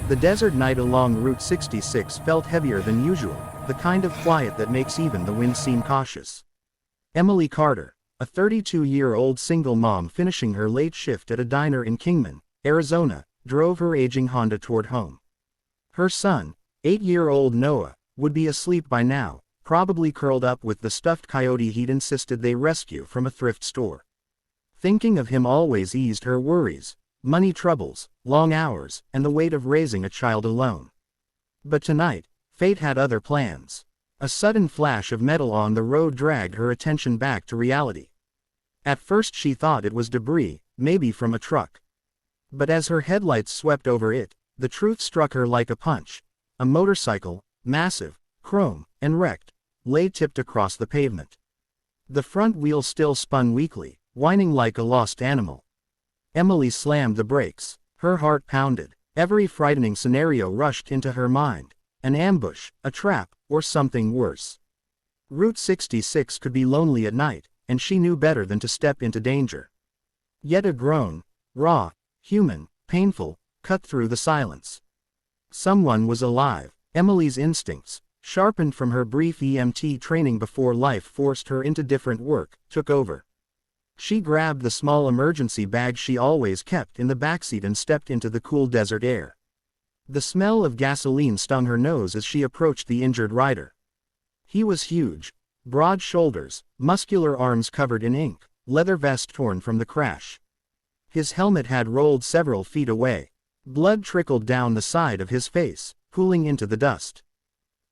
The desert night along Route 66 felt heavier than usual, the kind of quiet that makes even the wind seem cautious. Emily Carter, a 32-year-old single mom finishing her late shift at a diner in Kingman, Arizona, drove her aging Honda toward home. Her son, 8-year-old Noah, would be asleep by now, probably curled up with the stuffed coyote he'd insisted they rescue from a thrift store. Thinking of him always eased her worries, money troubles, long hours, and the weight of raising a child alone. But tonight, fate had other plans. A sudden flash of metal on the road dragged her attention back to reality. At first she thought it was debris, maybe from a truck. But as her headlights swept over it, the truth struck her like a punch. A motorcycle, massive, chrome, and wrecked, lay tipped across the pavement. The front wheels still spun weakly, whining like a lost animal. Emily slammed the brakes. Her heart pounded. Every frightening scenario rushed into her mind. An ambush, a trap, or something worse. Route 66 could be lonely at night, and she knew better than to step into danger. Yet a groan, raw, human, painful, cut through the silence. Someone was alive. Emily's instincts, sharpened from her brief EMT training before life forced her into different work, took over. She grabbed the small emergency bag she always kept in the backseat and stepped into the cool desert air. The smell of gasoline stung her nose as she approached the injured rider. He was huge, broad shoulders, muscular arms covered in ink, leather vest torn from the crash. His helmet had rolled several feet away. Blood trickled down the side of his face, pooling into the dust.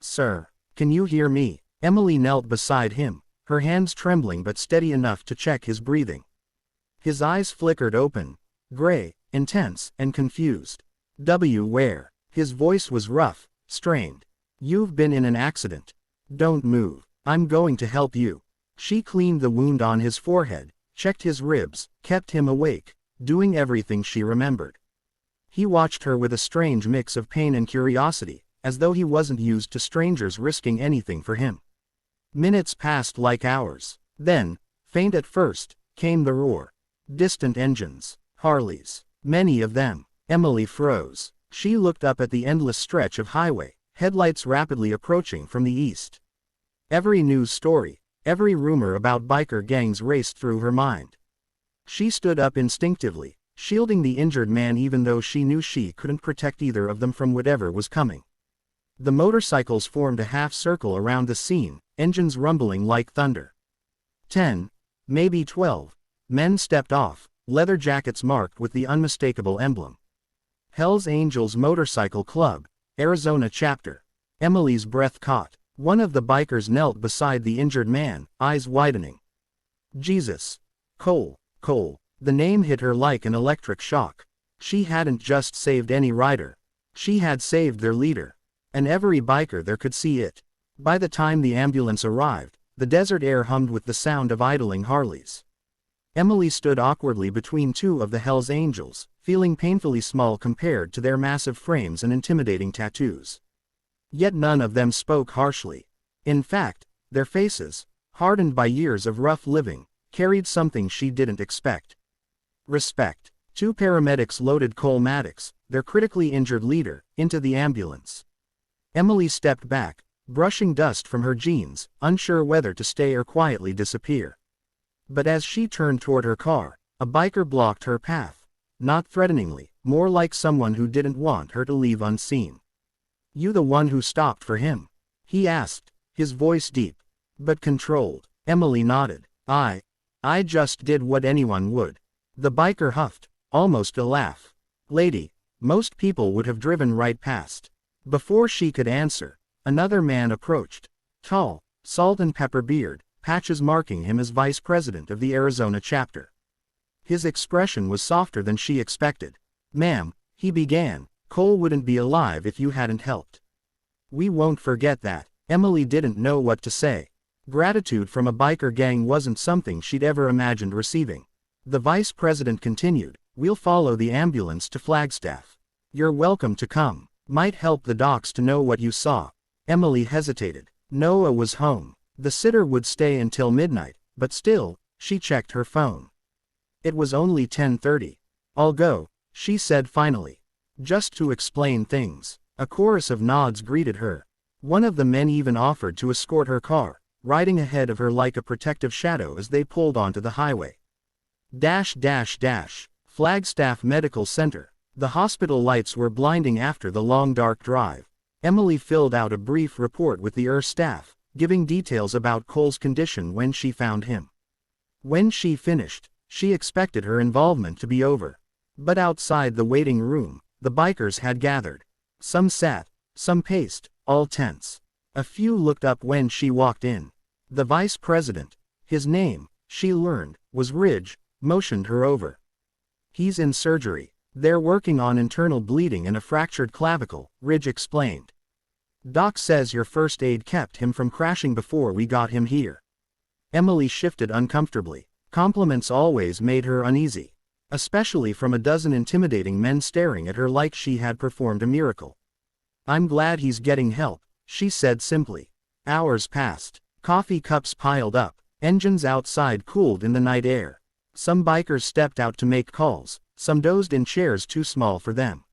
"Sir, can you hear me?" Emily knelt beside him, her hands trembling but steady enough to check his breathing. His eyes flickered open, gray, intense, and confused. "Where?" His voice was rough, strained. "You've been in an accident. Don't move. I'm going to help you." She cleaned the wound on his forehead, checked his ribs, kept him awake, doing everything she remembered. He watched her with a strange mix of pain and curiosity, as though he wasn't used to strangers risking anything for him. Minutes passed like hours. Then, faint at first, came the roar. Distant engines. Harleys. Many of them. Emily froze. She looked up at the endless stretch of highway, headlights rapidly approaching from the east. Every news story, every rumor about biker gangs raced through her mind. She stood up instinctively, shielding the injured man even though she knew she couldn't protect either of them from whatever was coming. The motorcycles formed a half circle around the scene, engines rumbling like thunder. 10, maybe 12, men stepped off, leather jackets marked with the unmistakable emblem. Hell's Angels Motorcycle Club, Arizona chapter. Emily's breath caught. One of the bikers knelt beside the injured man, eyes widening. Jesus. Cole. The name hit her like an electric shock. She hadn't just saved any rider. She had saved their leader. And every biker there could see it. By the time the ambulance arrived, the desert air hummed with the sound of idling Harleys. Emily stood awkwardly between two of the Hell's Angels, feeling painfully small compared to their massive frames and intimidating tattoos. Yet none of them spoke harshly. In fact, their faces, hardened by years of rough living, carried something she didn't expect. Respect. Two paramedics loaded Cole Maddox, their critically injured leader, into the ambulance. Emily stepped back, brushing dust from her jeans, unsure whether to stay or quietly disappear. But as she turned toward her car, a biker blocked her path. Not threateningly, more like someone who didn't want her to leave unseen. "You the one who stopped for him?" he asked, his voice deep, but controlled. Emily nodded. I just did what anyone would." The biker huffed, almost a laugh. "Lady, most people would have driven right past." Before she could answer, another man approached. Tall, salt and pepper beard, patches marking him as vice president of the Arizona chapter. His expression was softer than she expected. "Ma'am," he began, "Cole wouldn't be alive if you hadn't helped." "We won't forget that." Emily didn't know what to say. Gratitude from a biker gang wasn't something she'd ever imagined receiving. The vice president continued, "We'll follow the ambulance to Flagstaff. You're welcome to come. Might help the docs to know what you saw." Emily hesitated. Noah was home. The sitter would stay until midnight, but still, she checked her phone. It was only 10:30. "I'll go," she said finally. Just to explain things. A chorus of nods greeted her. One of the men even offered to escort her car, riding ahead of her like a protective shadow as they pulled onto the highway. Flagstaff Medical Center. The hospital lights were blinding after the long dark drive. Emily filled out a brief report with the staff, giving details about Cole's condition when she found him. When she finished, she expected her involvement to be over. But outside the waiting room, the bikers had gathered. Some sat, some paced, all tense. A few looked up when she walked in. The vice president, his name, she learned, was Ridge, motioned her over. He's in surgery. They're working on internal bleeding and a fractured clavicle, Ridge explained. Doc says your first aid kept him from crashing before we got him here. Emily shifted uncomfortably. Compliments always made her uneasy, especially from a dozen intimidating men staring at her like she had performed a miracle. I'm glad he's getting help, she said simply. Hours passed. Coffee cups piled up. Engines outside cooled in the night air. Some bikers stepped out to make calls, some dozed in chairs too small for them.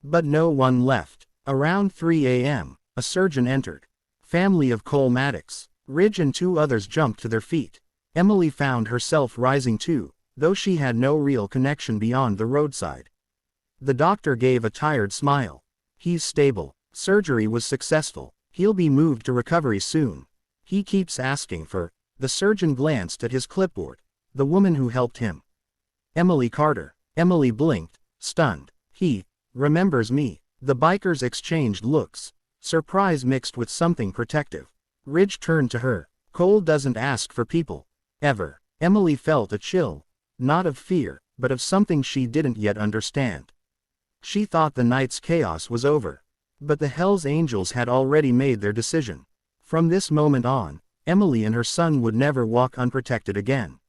But no one left. Around 3 a.m., a surgeon entered. Family of Cole Maddox. Ridge and 2 others jumped to their feet. Emily found herself rising too, though she had no real connection beyond the roadside. The doctor gave a tired smile. He's stable. Surgery was successful. He'll be moved to recovery soon. He keeps asking for. The surgeon glanced at his clipboard. The woman who helped him. Emily Carter. Emily blinked, stunned. He remembers me. The bikers exchanged looks, surprise mixed with something protective. Ridge turned to her. Cole doesn't ask for people. Ever. Emily felt a chill. Not of fear, but of something she didn't yet understand. She thought the night's chaos was over. But the Hells Angels had already made their decision. From this moment on, Emily and her son would never walk unprotected again.